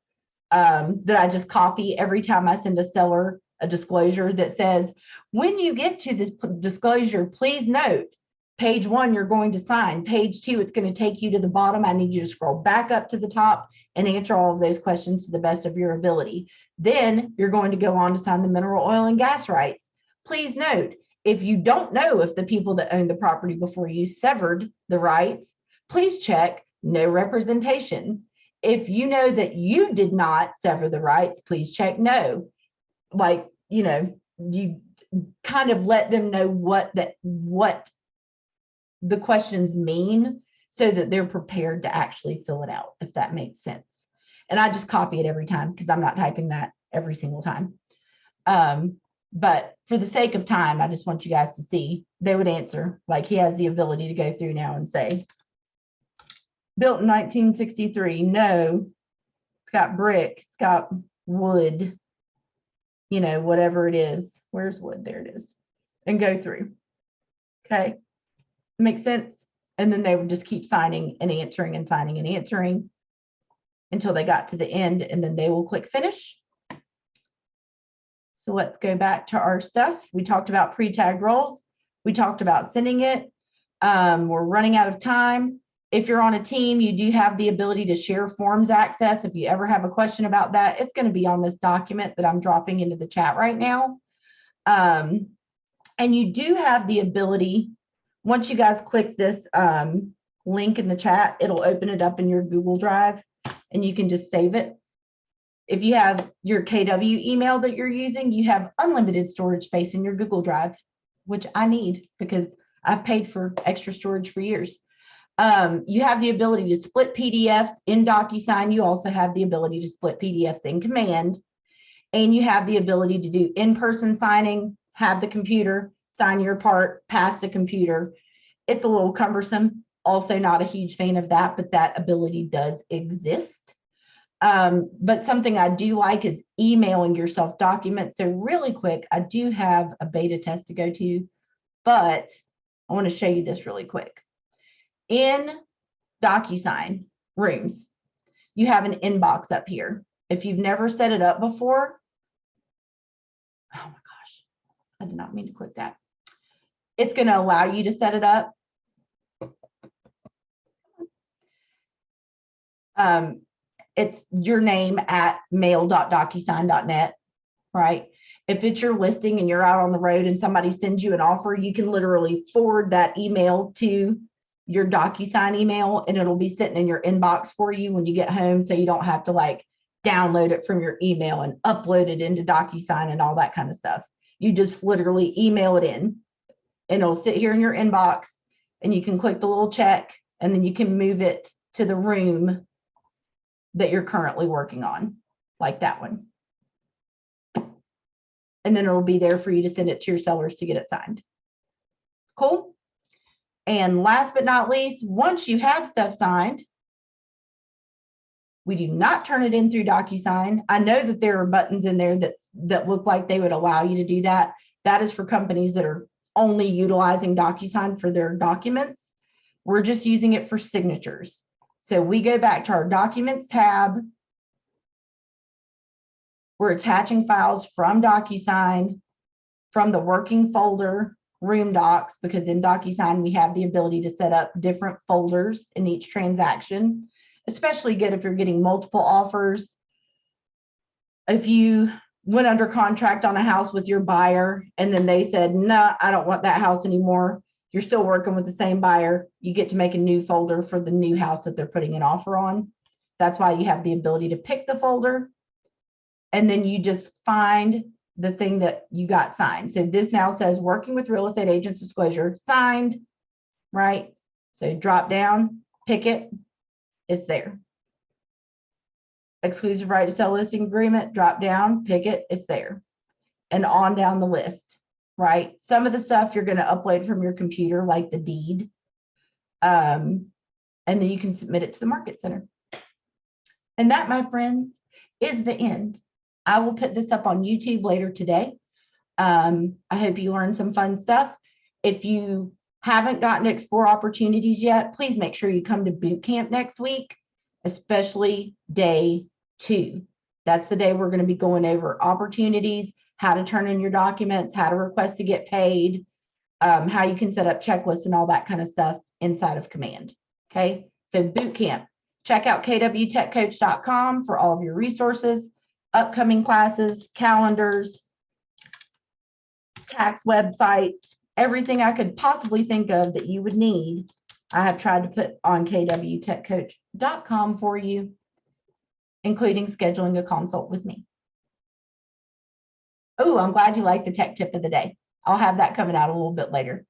that I just copy every time I send a seller a disclosure that says, when you get to this disclosure, please note, page 1, you're going to sign. Page 2, it's going to take you to the bottom. I need you to scroll back up to the top and answer all of those questions to the best of your ability. Then you're going to go on to sign the mineral oil and gas rights. Please note, if you don't know if the people that owned the property before you severed the rights, please check no representation. If you know that you did not sever the rights, please check no. Like, you kind of let them know what the questions mean so that they're prepared to actually fill it out, if that makes sense. And I just copy it every time because I'm not typing that every single time. But for the sake of time, I just want you guys to see, they would answer, like he has the ability to go through now and say, built in 1963, no, it's got brick, it's got wood, whatever it is. Where's wood? There it is. And go through. Okay. Makes sense. And then they would just keep signing and answering and signing and answering until they got to the end, and then they will click finish. So let's go back to our stuff. We talked about pre-tagged roles. We talked about sending it. We're running out of time. If you're on a team, you do have the ability to share forms access. If you ever have a question about that, it's going to be on this document that I'm dropping into the chat right now. And you do have the ability, once you guys click this link in the chat, it'll open it up in your Google Drive and you can just save it. If you have your KW email that you're using, you have unlimited storage space in your Google Drive, which I need because I've paid for extra storage for years. You have the ability to split PDFs in Docusign. You also have the ability to split PDFs in Command. And you have the ability to do in-person signing, have the computer, sign your part, pass the computer. It's a little cumbersome. Also not a huge fan of that, but that ability does exist. But something I do like is emailing yourself documents. So really quick, I do have a beta test to go to, but I want to show you this really quick. In Docusign Rooms, you have an inbox up here. If you've never set it up before, oh my gosh, I did not mean to click that. It's going to allow you to set it up. It's your name at mail.docusign.net, right? If it's your listing and you're out on the road and somebody sends you an offer, you can literally forward that email to your Docusign email and it'll be sitting in your inbox for you when you get home. So you don't have to like download it from your email and upload it into Docusign and all that kind of stuff. You just literally email it in and it'll sit here in your inbox and you can click the little check and then you can move it to the room that you're currently working on, like that one. And then it'll be there for you to send it to your sellers to get it signed. Cool. And last but not least, once you have stuff signed, we do not turn it in through Docusign. I know that there are buttons in there that look like they would allow you to do that. That is for companies that are only utilizing Docusign for their documents. We're just using it for signatures. So we go back to our Documents tab. We're attaching files from Docusign, from the working folder, Room Docs, because in Docusign, we have the ability to set up different folders in each transaction, especially good if you're getting multiple offers. If you went under contract on a house with your buyer and then they said, no, I don't want that house anymore. You're still working with the same buyer. You get to make a new folder for the new house that they're putting an offer on. That's why you have the ability to pick the folder. And then you just find the thing that you got signed. So this now says working with real estate agents disclosure signed, right? So drop down, pick it, it's there. Exclusive right to sell listing agreement, drop down, pick it, it's there. And on down the list, right? Some of the stuff you're going to upload from your computer, like the deed. And then you can submit it to the Market Center. And that, my friends, is the end. I will put this up on YouTube later today. I hope you learned some fun stuff. If you haven't gotten to explore opportunities yet, please make sure you come to boot camp next week, especially day 2. That's the day we're going to be going over opportunities, how to turn in your documents, how to request to get paid, how you can set up checklists and all that kind of stuff inside of Command. Okay, so boot camp. Check out kwtechcoach.com for all of your resources, upcoming classes, calendars, tax websites, everything I could possibly think of that you would need. I have tried to put on kwtechcoach.com for you, including scheduling a consult with me. Oh, I'm glad you liked the tech tip of the day. I'll have that coming out a little bit later.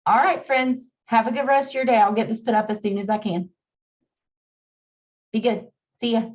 All right, friends, have a good rest of your day. I'll get this put up as soon as I can. Be good. See ya.